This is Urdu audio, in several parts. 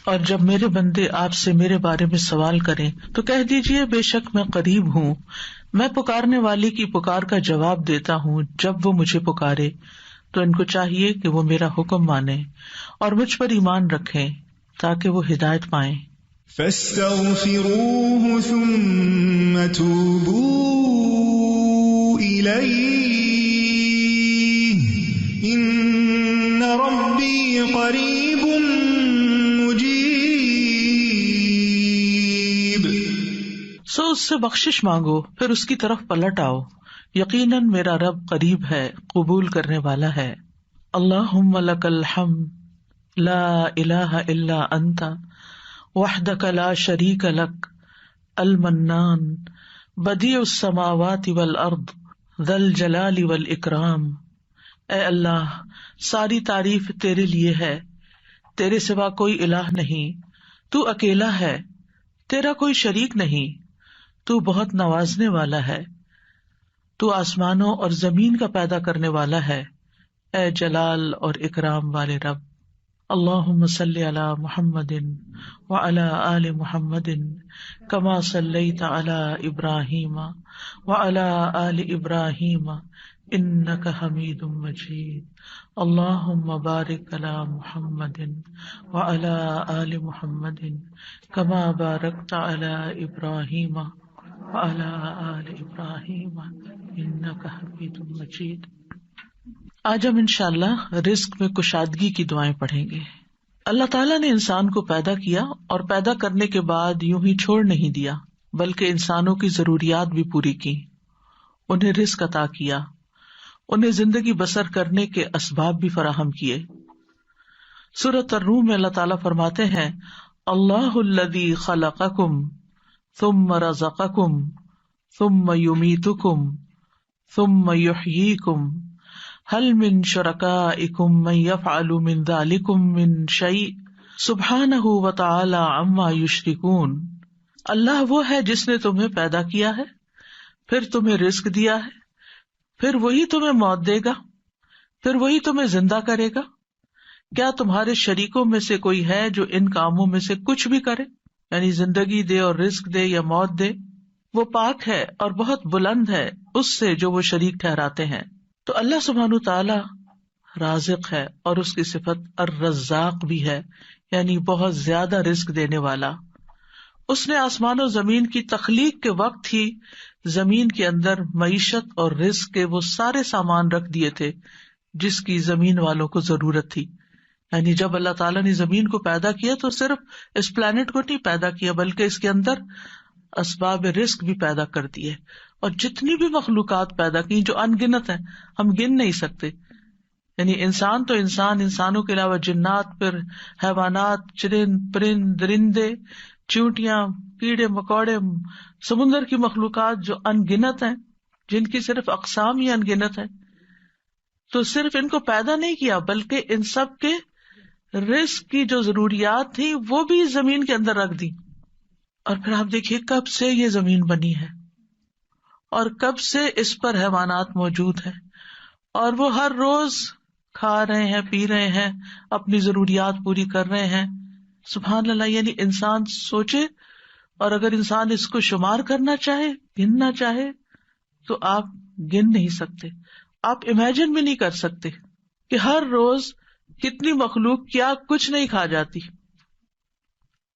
اور جب میرے بندے آپ سے میرے بارے میں سوال کریں تو کہہ دیجئے بے شک میں قریب ہوں، میں پکارنے والی کی پکار کا جواب دیتا ہوں جب وہ مجھے پکارے۔ تو ان کو چاہیے کہ وہ میرا حکم مانیں اور مجھ پر ایمان رکھیں تاکہ وہ ہدایت پائیں۔ فاستغفروه ثم توبوا إليه إن ربي قريب مجيب۔ سو اس سے بخشش مانگو پھر اس کی طرف پلٹ آؤ، یقیناً میرا رب قریب ہے، قبول کرنے والا ہے۔ اللہم لک الحمد لا الہ الا انت وحدک لا شریک لک المنان بدیع السماوات والارض ذا الجلال والاکرام۔ اے اللہ، ساری تعریف تیرے لیے ہے، تیرے سوا کوئی الہ نہیں، تو اکیلا ہے، تیرا کوئی شریک نہیں، تو بہت نوازنے والا ہے، تو آسمانوں اور زمین کا پیدا کرنے والا ہے، اے جلال اور اکرام والے رب۔ اللہم صلی علی محمد وعلی آل محمد کما صلیت علی ابراہیم وعلی آل ابراہیم انک حمید مجید۔ اللہم بارک علی محمد وعلی آل محمد کما بارکت علی ابراہیم وعلی آل ابراہیم انک حمید مجید۔ آج ہم انشاءاللہ رزق میں کشادگی کی دعائیں پڑھیں گے۔ اللہ تعالیٰ نے انسان کو پیدا کیا اور پیدا کرنے کے بعد یوں ہی چھوڑ نہیں دیا، بلکہ انسانوں کی ضروریات بھی پوری کی، انہیں رزق عطا کیا، انہیں زندگی بسر کرنے کے اسباب بھی فراہم کیے۔ سورۃ الروم میں اللہ تعالیٰ فرماتے ہیں اللہ الذی خلقکم ثم رزقکم ثم یمیتکم ثم یحییکم هل من شرکائکم من یفعل من ذلکم من شیء سبحانہ وتعالی عما یشرکون۔ اللہ وہ ہے جس نے تمہیں پیدا کیا ہے، پھر تمہیں رزق دیا ہے، پھر وہی تمہیں موت دے گا، پھر وہی تمہیں زندہ کرے گا۔ کیا تمہارے شریکوں میں سے کوئی ہے جو ان کاموں میں سے کچھ بھی کرے، یعنی زندگی دے اور رزق دے یا موت دے؟ وہ پاک ہے اور بہت بلند ہے اس سے جو وہ شریک ٹھہراتے ہیں۔ تو اللہ سبحانہ تعالی رازق ہے اور اس کی صفت الرزاق بھی ہے، یعنی بہت زیادہ رزق دینے والا۔ اس نے آسمان و زمین کی تخلیق کے وقت ہی زمین کے اندر معیشت اور رزق کے وہ سارے سامان رکھ دیے تھے جس کی زمین والوں کو ضرورت تھی۔ یعنی جب اللہ تعالیٰ نے زمین کو پیدا کیا تو صرف اس پلانٹ کو نہیں پیدا کیا بلکہ اس کے اندر اسباب رزق بھی پیدا کر دیے، اور جتنی بھی مخلوقات پیدا کی جو ان گنت ہیں، ہم گن نہیں سکتے۔ یعنی انسان تو انسان، انسانوں کے علاوہ جنات، پھر حیوانات، چرند پرند درندے، چیونٹیاں، کیڑے مکوڑے، سمندر کی مخلوقات جو ان گنت ہیں، جن کی صرف اقسام ہی ان گنت ہیں۔ تو صرف ان کو پیدا نہیں کیا بلکہ ان سب کے رزق کی جو ضروریات تھی وہ بھی زمین کے اندر رکھ دی۔ اور پھر آپ دیکھیے کب سے یہ زمین بنی ہے اور کب سے اس پر حیوانات موجود ہیں، اور وہ ہر روز کھا رہے ہیں، پی رہے ہیں، اپنی ضروریات پوری کر رہے ہیں۔ سبحان اللہ، یعنی انسان سوچے، اور اگر انسان اس کو شمار کرنا چاہے، گننا چاہے، تو آپ گن نہیں سکتے، آپ امیجن بھی نہیں کر سکتے کہ ہر روز کتنی مخلوق کیا کچھ نہیں کھا جاتی،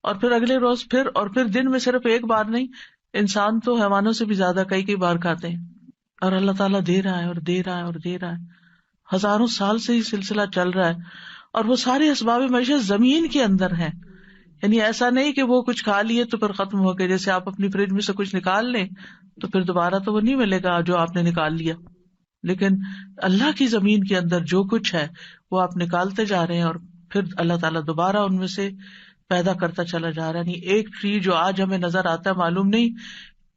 اور پھر اگلے روز پھر، اور پھر دن میں صرف ایک بار نہیں، انسان تو حیوانوں سے بھی زیادہ کئی بار کھاتے ہیں، اور اللہ تعالیٰ دے رہا ہے اور دے رہا ہے اور دے رہا ہے، ہزاروں سال سے یہ سلسلہ چل رہا ہے، اور وہ سارے اسباب معیشت زمین کے اندر ہیں۔ یعنی ایسا نہیں کہ وہ کچھ کھا لیے تو پھر ختم ہو گئے، جیسے آپ اپنی فریج میں سے کچھ نکال لیں تو پھر دوبارہ تو وہ نہیں ملے گا جو آپ نے نکال لیا، لیکن اللہ کی زمین کے اندر جو کچھ ہے وہ آپ نکالتے جا رہے ہیں، اور پھر اللہ تعالیٰ دوبارہ ان میں سے پیدا کرتا چلا جا رہا ہے۔ یعنی ایک ٹری جو آج ہمیں نظر آتا ہے، معلوم نہیں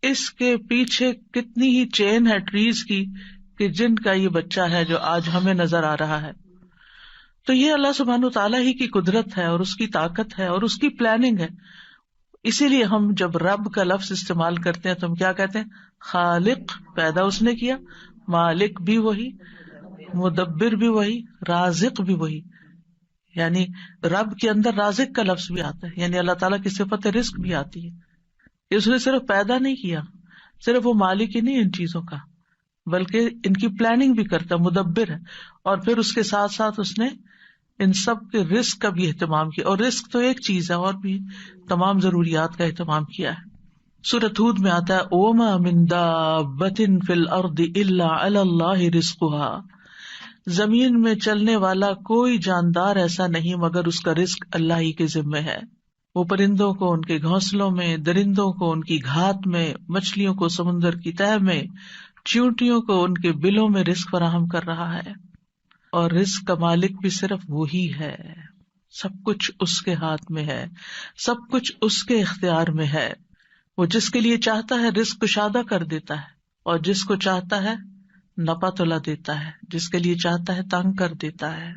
اس کے پیچھے کتنی ہی چین ہے ٹریز کی کہ جن کا یہ بچہ ہے جو آج ہمیں نظر آ رہا ہے۔ تو یہ اللہ سبحانہ تعالیٰ ہی کی قدرت ہے اور اس کی طاقت ہے اور اس کی پلاننگ ہے۔ اسی لیے ہم جب رب کا لفظ استعمال کرتے ہیں تو ہم کیا کہتے ہیں؟ خالق، پیدا اس نے کیا، مالک بھی وہی، مدبر بھی وہی، رازق بھی وہی۔ یعنی رب کے اندر رازق کا لفظ بھی آتا ہے، یعنی اللہ تعالیٰ کی صفت رزق بھی آتی ہے. اس نے صرف پیدا نہیں کیا، صرف وہ مالک ہی نہیں ان چیزوں کا، بلکہ ان کی پلاننگ بھی کرتا، مدبر ہے. اور پھر اس کے ساتھ ساتھ اس نے ان سب کے رزق کا بھی اہتمام کیا. اور رزق تو ایک چیز ہے، اور بھی تمام ضروریات کا اہتمام کیا ہے. سورۃ ہود میں آتا ہے وَمَا مِن دَابَّةٍ فِي الْأَرْضِ إِلَّا عَلَى اللَّهِ رِزْقُهَا، زمین میں چلنے والا کوئی جاندار ایسا نہیں مگر اس کا رزق اللہ ہی کے ذمے ہے. وہ پرندوں کو ان کے گھونسلوں میں، درندوں کو ان کی گھات میں، مچھلیوں کو سمندر کی تہہ میں، چیونٹیوں کو ان کے بلوں میں رزق فراہم کر رہا ہے. اور رزق کا مالک بھی صرف وہی ہے. سب کچھ اس کے ہاتھ میں ہے، سب کچھ اس کے اختیار میں ہے. وہ جس کے لیے چاہتا ہے رزق کشادہ کر دیتا ہے، اور جس کو چاہتا ہے نپا تلا دیتا ہے، جس کے لیے چاہتا ہے تنگ کر دیتا ہے.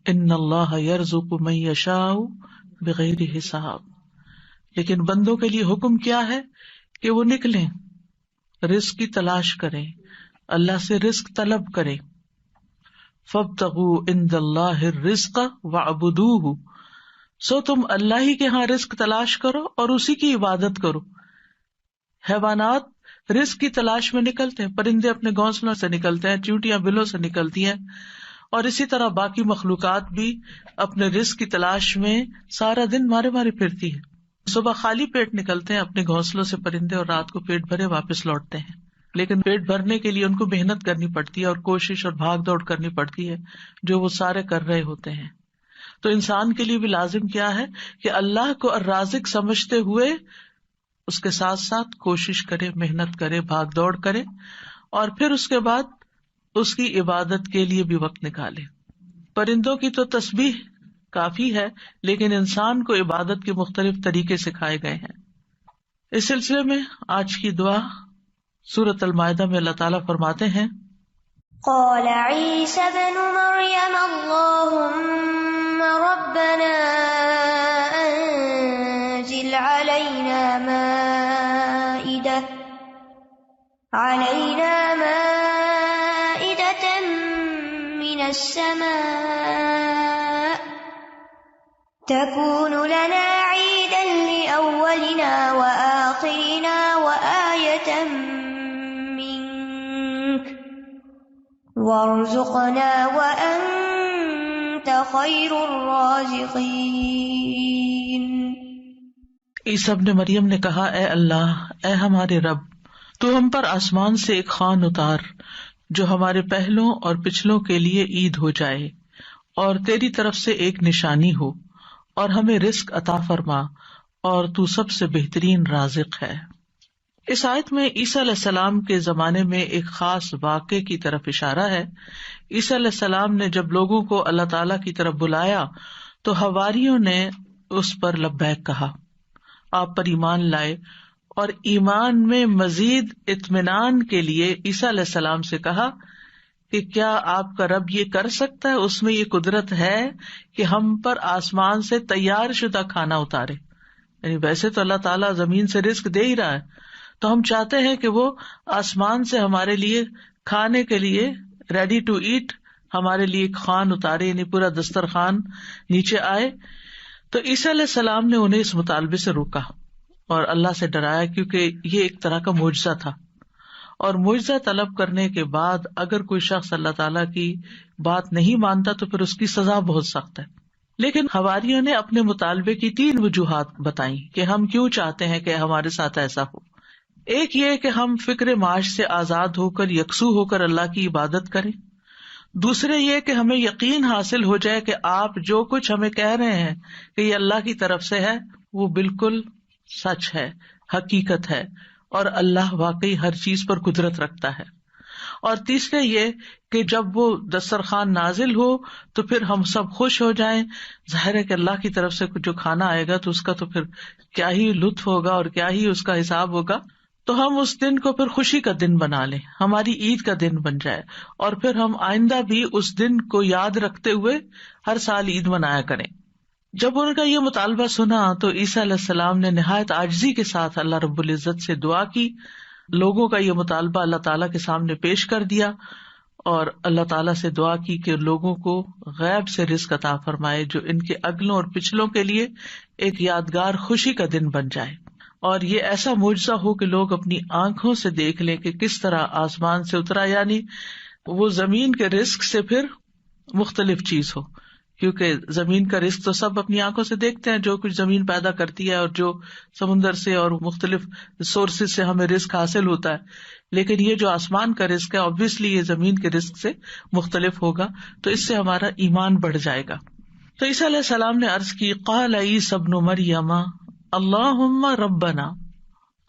ان اللہ یرزق من یشاء بغیر حساب. لیکن بندوں کے لیے حکم کیا ہے کہ وہ نکلیں، رزق کی تلاش کریں، اللہ سے رزق طلب کریں. فابتغوا عند اللہ الرزق واعبدوہ، سو تم اللہ ہی کے ہاں رزق تلاش کرو اور اسی کی عبادت کرو. حیوانات رزق کی تلاش میں نکلتے ہیں، پرندے اپنے گھونسلوں سے نکلتے ہیں، چیونٹیاں بلوں سے نکلتی ہیں، اور اسی طرح باقی مخلوقات بھی اپنے رزق کی تلاش میں سارا دن مارے مارے پھرتی ہے. صبح خالی پیٹ نکلتے ہیں اپنے گھونسلوں سے پرندے، اور رات کو پیٹ بھرے واپس لوٹتے ہیں. لیکن پیٹ بھرنے کے لیے ان کو محنت کرنی پڑتی ہے اور کوشش اور بھاگ دوڑ کرنی پڑتی ہے، جو وہ سارے کر رہے ہوتے ہیں. تو انسان کے لیے بھی لازم کیا ہے کہ اللہ کو الرازق سمجھتے ہوئے اس کے ساتھ ساتھ کوشش کرے، محنت کرے، بھاگ دوڑ کرے، اور پھر اس کے بعد اس کی عبادت کے لیے بھی وقت نکالے. پرندوں کی تو تسبیح کافی ہے، لیکن انسان کو عبادت کے مختلف طریقے سکھائے گئے ہیں. اس سلسلے میں آج کی دعا سورۃ المائدہ میں اللہ تعالیٰ فرماتے ہیں قال عيسى ابن مريم اللهم ربنا أنزل علينا مائدة من السماء تكون لنا عيدا لأولنا وآخرنا وآية وارزقنا وانت خیر الرازقین. عیسیٰ ابن مریم نے کہا اے اللہ، اے ہمارے رب، تو ہم پر آسمان سے ایک خوان اتار جو ہمارے پہلوں اور پچھلوں کے لیے عید ہو جائے، اور تیری طرف سے ایک نشانی ہو، اور ہمیں رزق عطا فرما، اور تو سب سے بہترین رازق ہے. اس آیت میں عیسیٰ علیہ السلام کے زمانے میں ایک خاص واقعے کی طرف اشارہ ہے. عیسیٰ علیہ السلام نے جب لوگوں کو اللہ تعالیٰ کی طرف بلایا تو حواریوں نے اس پر لبیک کہا، آپ پر ایمان لائے، اور ایمان میں مزید اطمینان کے لیے عیسیٰ علیہ السلام سے کہا کہ کیا آپ کا رب یہ کر سکتا ہے، اس میں یہ قدرت ہے کہ ہم پر آسمان سے تیار شدہ کھانا اتارے. یعنی ویسے تو اللہ تعالیٰ زمین سے رزق دے ہی رہا ہے، تو ہم چاہتے ہیں کہ وہ آسمان سے ہمارے لیے کھانے کے لیے ریڈی ٹو ایٹ ہمارے لیے ایک خوان اتارے، یعنی پورا دسترخوان نیچے آئے. تو عیسیٰ علیہ السلام نے انہیں اس مطالبے سے روکا اور اللہ سے ڈرایا، کیونکہ یہ ایک طرح کا معجزہ تھا، اور معجزہ طلب کرنے کے بعد اگر کوئی شخص اللہ تعالیٰ کی بات نہیں مانتا تو پھر اس کی سزا بہت سخت ہے. لیکن حواریوں نے اپنے مطالبے کی 3 وجوہات بتائیں کہ ہم کیوں چاہتے ہیں کہ ہمارے ساتھ ایسا ہو. ایک یہ کہ ہم فکر معاش سے آزاد ہو کر، یکسو ہو کر اللہ کی عبادت کریں. دوسرے یہ کہ ہمیں یقین حاصل ہو جائے کہ آپ جو کچھ ہمیں کہہ رہے ہیں کہ یہ اللہ کی طرف سے ہے، وہ بالکل سچ ہے، حقیقت ہے، اور اللہ واقعی ہر چیز پر قدرت رکھتا ہے. اور تیسرے یہ کہ جب وہ دسترخوان نازل ہو تو پھر ہم سب خوش ہو جائیں. ظاہر ہے کہ اللہ کی طرف سے جو کھانا آئے گا تو اس کا تو پھر کیا ہی لطف ہوگا اور کیا ہی اس کا حساب ہوگا. تو ہم اس دن کو پھر خوشی کا دن بنا لیں، ہماری عید کا دن بن جائے، اور پھر ہم آئندہ بھی اس دن کو یاد رکھتے ہوئے ہر سال عید منایا کریں. جب ان کا یہ مطالبہ سنا تو عیسیٰ علیہ السلام نے نہایت عاجزی کے ساتھ اللہ رب العزت سے دعا کی. لوگوں کا یہ مطالبہ اللہ تعالیٰ کے سامنے پیش کر دیا، اور اللہ تعالیٰ سے دعا کی کہ لوگوں کو غیب سے رزق عطا فرمائے جو ان کے اگلوں اور پچھلوں کے لیے ایک یادگار خوشی کا دن بن جائے، اور یہ ایسا معجزہ ہو کہ لوگ اپنی آنکھوں سے دیکھ لیں کہ کس طرح آسمان سے اترا، یعنی وہ زمین کے رزق سے پھر مختلف چیز ہو، کیونکہ زمین کا رزق تو سب اپنی آنکھوں سے دیکھتے ہیں، جو کچھ زمین پیدا کرتی ہے اور جو سمندر سے اور مختلف سورسز سے ہمیں رزق حاصل ہوتا ہے، لیکن یہ جو آسمان کا رزق ہے obviously یہ زمین کے رزق سے مختلف ہوگا، تو اس سے ہمارا ایمان بڑھ جائے گا۔ تو عیسیٰ علیہ السلام نے عرض کی قال عیسی ابن مریم اللہم ربنا،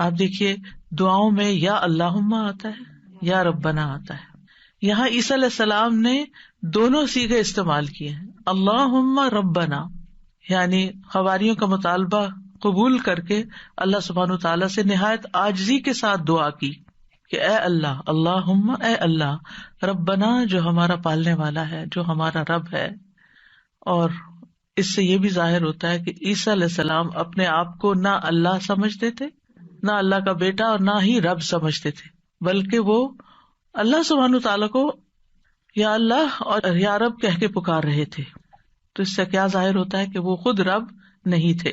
آپ دیکھیے دعاؤں میں یا اللہم آتا ہے یا ربنا آتا ہے، یہاں عیسیٰ علیہ السلام نے دونوں صیغے استعمال کیے ہیں، اللہم ربنا یعنی حواریوں کا مطالبہ قبول کر کے اللہ سبحانہ وتعالیٰ سے نہایت عاجزی کے ساتھ دعا کی کہ اے اللہ، اللہم اے اللہ، ربنا جو ہمارا پالنے والا ہے، جو ہمارا رب ہے۔ اور اس سے یہ بھی ظاہر ہوتا ہے کہ عیسیٰ علیہ السلام اپنے آپ کو نہ اللہ سمجھتے تھے، نہ اللہ کا بیٹا، اور نہ ہی رب سمجھتے تھے، بلکہ وہ اللہ سبحانہ وتعالیٰ کو یا اللہ اور یا رب کہہ کے پکار رہے تھے۔ تو اس سے کیا ظاہر ہوتا ہے کہ وہ خود رب نہیں تھے،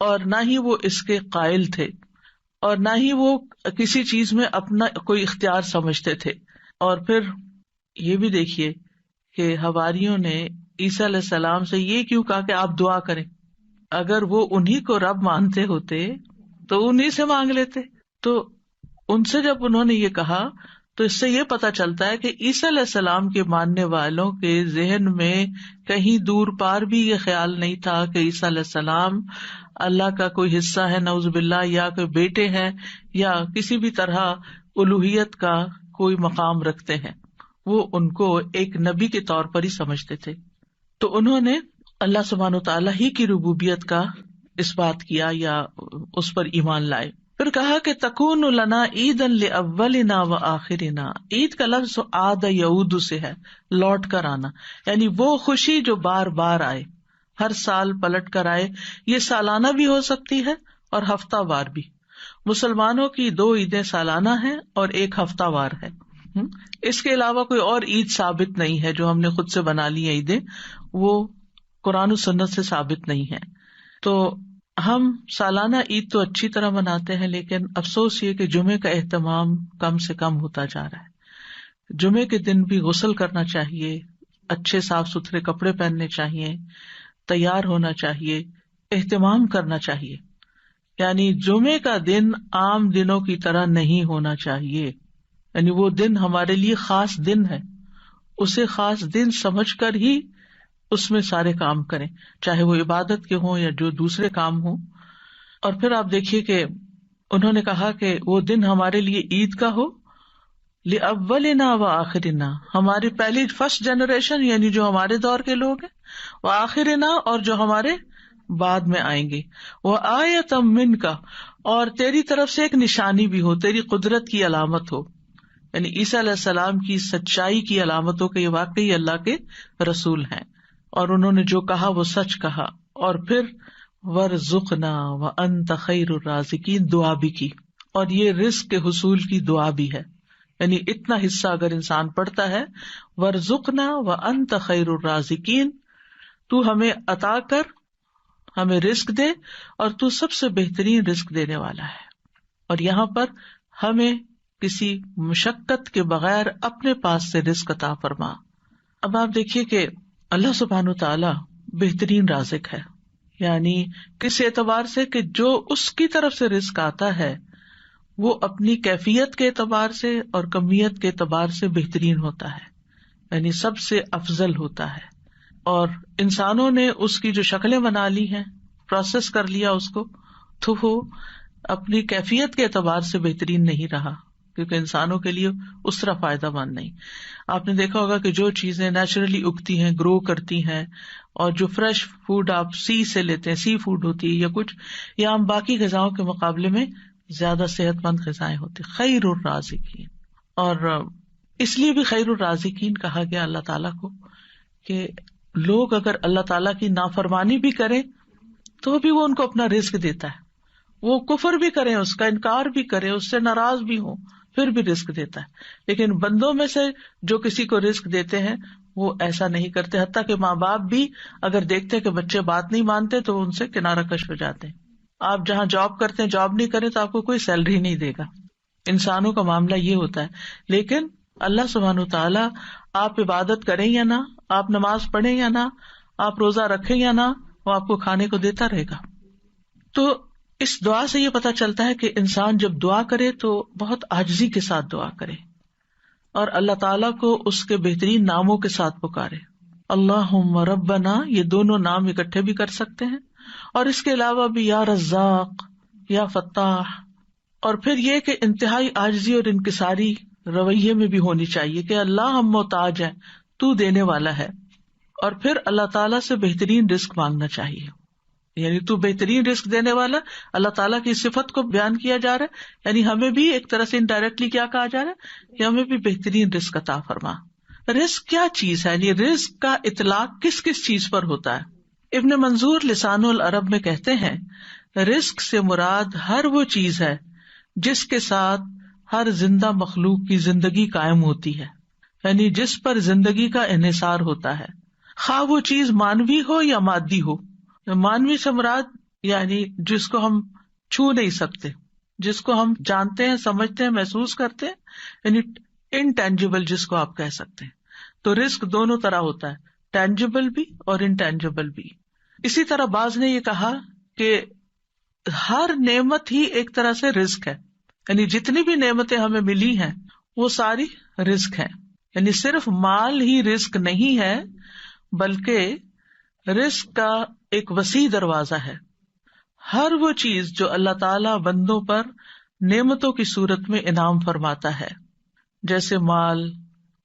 اور نہ ہی وہ اس کے قائل تھے، اور نہ ہی وہ کسی چیز میں اپنا کوئی اختیار سمجھتے تھے۔ اور پھر یہ بھی دیکھیے کہ حواریوں نے عیسیٰ علیہ السلام سے یہ کیوں کہا کہ آپ دعا کریں؟ اگر وہ انہی کو رب مانتے ہوتے تو انہی سے مانگ لیتے۔ تو ان سے جب انہوں نے یہ کہا تو اس سے یہ پتا چلتا ہے کہ عیسیٰ علیہ السلام کے ماننے والوں کے ذہن میں کہیں دور پار بھی یہ خیال نہیں تھا کہ عیسیٰ علیہ السلام اللہ کا کوئی حصہ ہے نعوذ باللہ، یا کوئی بیٹے ہیں، یا کسی بھی طرح الوہیت کا کوئی مقام رکھتے ہیں۔ وہ ان کو ایک نبی کے طور پر ہی سمجھتے تھے۔ تو انہوں نے اللہ سبحانہ وتعالیٰ ہی کی ربوبیت کا اس بات کیا یا اس پر ایمان لائے۔ پھر کہا کہ تکون لنا عیدا لاولنا وآخرنا، عید کا لفظ عاد یعود سے ہے، لوٹ کر آنا، یعنی وہ خوشی جو بار بار آئے، ہر سال پلٹ کر آئے۔ یہ سالانہ بھی ہو سکتی ہے اور ہفتہ وار بھی۔ مسلمانوں کی 2 عیدیں سالانہ ہیں اور 1 ہفتہ وار ہے۔ اس کے علاوہ کوئی اور عید ثابت نہیں ہے جو ہم نے خود سے بنا لی ہیں عیدیں، وہ قرآن و سنت سے ثابت نہیں ہے۔ تو ہم سالانہ عید تو اچھی طرح مناتے ہیں، لیکن افسوس یہ کہ جمعے کا اہتمام کم سے کم ہوتا جا رہا ہے۔ جمعے کے دن بھی غسل کرنا چاہیے، اچھے صاف ستھرے کپڑے پہننے چاہیے، تیار ہونا چاہیے، اہتمام کرنا چاہیے۔ یعنی جمعے کا دن عام دنوں کی طرح نہیں ہونا چاہیے، یعنی وہ دن ہمارے لیے خاص دن ہے، اسے خاص دن سمجھ کر ہی اس میں سارے کام کریں، چاہے وہ عبادت کے ہوں یا جو دوسرے کام ہوں۔ اور پھر آپ دیکھیے کہ انہوں نے کہا کہ وہ دن ہمارے لیے عید کا ہو، لأولنا وآخرنا، ہماری پہلی فرسٹ جنریشن یعنی جو ہمارے دور کے لوگ ہیں، وآخرنا اور جو ہمارے بعد میں آئیں گے، وآیۃ منک، اور تیری طرف سے ایک نشانی بھی ہو، تیری قدرت کی علامت ہو، یعنی عیسیٰ علیہ السلام کی سچائی کی علامت ہو کہ یہ واقعی اللہ کے رسول ہیں اور انہوں نے جو کہا وہ سچ کہا۔ اور پھر وارزقنا وانت خیر الرازقین دعا بھی کی، اور یہ رزق کے حصول کی دعا بھی ہے، یعنی اتنا حصہ اگر انسان پڑھتا ہے، وارزقنا وانت خیر الرازقین، تو ہمیں عطا کر، ہمیں رزق دے، اور تو سب سے بہترین رزق دینے والا ہے، اور یہاں پر ہمیں کسی مشقت کے بغیر اپنے پاس سے رزق عطا فرما۔ اب آپ دیکھیے کہ اللہ سبحانہ تعالی بہترین رازق ہے، یعنی کس اعتبار سے کہ جو اس کی طرف سے رزق آتا ہے وہ اپنی کیفیت کے اعتبار سے اور کمیت کے اعتبار سے بہترین ہوتا ہے، یعنی سب سے افضل ہوتا ہے۔ اور انسانوں نے اس کی جو شکلیں بنا لی ہیں، پروسیس کر لیا اس کو، تو وہ اپنی کیفیت کے اعتبار سے بہترین نہیں رہا، کیونکہ انسانوں کے لیے اس طرح فائدہ مند نہیں۔ آپ نے دیکھا ہوگا کہ جو چیزیں نیچرلی اگتی ہیں، گرو کرتی ہیں، اور جو فریش فوڈ آپ سی سے لیتے ہیں، سی فوڈ ہوتی ہے یا کچھ، یا ہم باقی غذاؤں کے مقابلے میں زیادہ صحت مند غذائیں ہوتی، خیر الرازقین۔ اور اس لیے بھی خیر الرازقین کہا گیا اللہ تعالیٰ کو کہ لوگ اگر اللہ تعالیٰ کی نافرمانی بھی کریں تو بھی وہ ان کو اپنا رزق دیتا ہے، وہ کفر بھی کریں، اس کا انکار بھی کریں، اس سے ناراض بھی ہوں، پھر بھی رزق دیتا ہے. لیکن بندوں میں سے جو کسی کو رزق دیتے ہیں وہ ایسا نہیں کرتے، حتیٰ کہ ماں باپ بھی اگر دیکھتے کہ بچے بات نہیں مانتے تو ان سے کنارہ کش ہو جاتے ہیں. آپ جہاں جاب کرتے ہیں جاب نہیں کریں تو آپ کو کوئی سیلری نہیں دے گا. انسانوں کا معاملہ یہ ہوتا ہے. لیکن اللہ سبحانہ وتعالیٰ آپ عبادت کریں یا نہ، آپ نماز پڑھیں یا نہ، آپ روزہ رکھیں یا نہ، وہ آپ کو کھانے کو دیتا رہے گا. تو اس دعا سے یہ پتا چلتا ہے کہ انسان جب دعا کرے تو بہت عاجزی کے ساتھ دعا کرے اور اللہ تعالیٰ کو اس کے بہترین ناموں کے ساتھ پکارے. اللہم ربنا، یہ دونوں نام اکٹھے بھی کر سکتے ہیں، اور اس کے علاوہ بھی یا رزاق، یا فتاح. اور پھر یہ کہ انتہائی عاجزی اور انکساری رویے میں بھی ہونی چاہیے کہ اللہ ہم محتاج ہیں، تو دینے والا ہے. اور پھر اللہ تعالیٰ سے بہترین رزق مانگنا چاہیے، یعنی تو بہترین رزق دینے والا. اللہ تعالیٰ کی صفت کو بیان کیا جا رہا ہے، یعنی ہمیں بھی ایک طرح سے انڈائریکٹلی کیا کہا جا رہا ہے کہ ہمیں بھی بہترین رزق عطا فرما. رزق کیا چیز ہے، یعنی رزق کا اطلاق کس کس چیز پر ہوتا ہے؟ ابن منظور لسان العرب میں کہتے ہیں رزق سے مراد ہر وہ چیز ہے جس کے ساتھ ہر زندہ مخلوق کی زندگی قائم ہوتی ہے، یعنی جس پر زندگی کا انحصار ہوتا ہے، خواہ وہ چیز مانوی ہو یا مادی ہو. مانوی سے مراد یعنی جس کو ہم چھو نہیں سکتے، جس کو ہم جانتے ہیں، سمجھتے ہیں، محسوس کرتے ہیں، یعنی انٹینجیبل جس کو آپ کہہ سکتے ہیں. تو رزق دونوں طرح ہوتا ہے، ٹینجیبل بھی اور انٹینجیبل بھی. اسی طرح بعض نے یہ کہا کہ ہر نعمت ہی ایک طرح سے رزق ہے، یعنی جتنی بھی نعمتیں ہمیں ملی ہیں وہ ساری رزق ہیں. یعنی صرف مال ہی رزق نہیں ہے بلکہ رزق کا ایک وسیع دروازہ ہے. ہر وہ چیز جو اللہ تعالی بندوں پر نعمتوں کی صورت میں انعام فرماتا ہے، جیسے مال،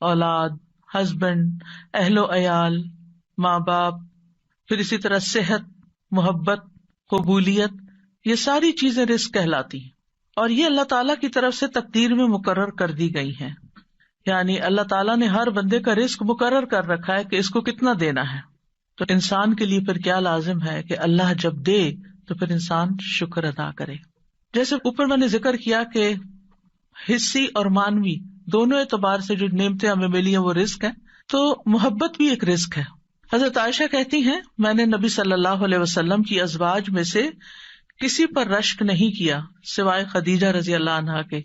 اولاد، ہسبینڈ، اہل و عیال، ماں باپ، پھر اسی طرح صحت، محبت، قبولیت، یہ ساری چیزیں رزق کہلاتی ہیں. اور یہ اللہ تعالیٰ کی طرف سے تقدیر میں مقرر کر دی گئی ہیں. یعنی اللہ تعالیٰ نے ہر بندے کا رزق مقرر کر رکھا ہے کہ اس کو کتنا دینا ہے. تو انسان کے لیے پھر کیا لازم ہے کہ اللہ جب دے تو پھر انسان شکر ادا کرے. جیسے اوپر میں نے ذکر کیا کہ حصی اور مانوی دونوں اعتبار سے جو نعمتیں ہمیں ملی ہیں وہ رزق ہے، تو محبت بھی ایک رزق ہے. حضرت عائشہ کہتی ہیں میں نے نبی صلی اللہ علیہ وسلم کی ازواج میں سے کسی پر رشک نہیں کیا سوائے خدیجہ رضی اللہ عنہا کے،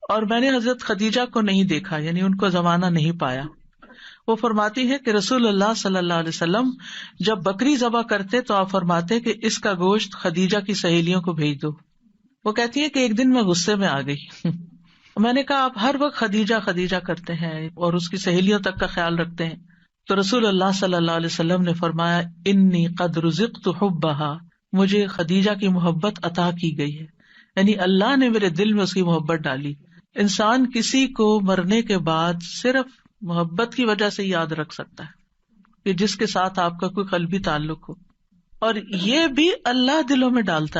اور میں نے حضرت خدیجہ کو نہیں دیکھا، یعنی ان کو زمانہ نہیں پایا. وہ فرماتی ہے کہ رسول اللہ صلی اللہ علیہ وسلم جب بکری ذبح کرتے تو آپ فرماتے کہ اس کا گوشت خدیجہ کی سہیلیوں کو بھیج دو. وہ کہتی ہے کہ ایک دن میں غصے میں آ گئی. میں نے کہا آپ ہر وقت خدیجہ خدیجہ کرتے ہیں اور اس کی سہیلیوں تک کا خیال رکھتے ہیں. تو رسول اللہ صلی اللہ علیہ وسلم نے فرمایا انی قد رزقت حبھا، مجھے خدیجہ کی محبت عطا کی گئی ہے، یعنی اللہ نے میرے دل میں اس کی محبت ڈالی. انسان کسی کو مرنے کے بعد صرف محبت کی وجہ سے یاد رکھ سکتا ہے کہ جس کے ساتھ آپ کا کوئی قلبی تعلق ہو، اور یہ بھی اللہ دلوں میں ڈالتا ہے.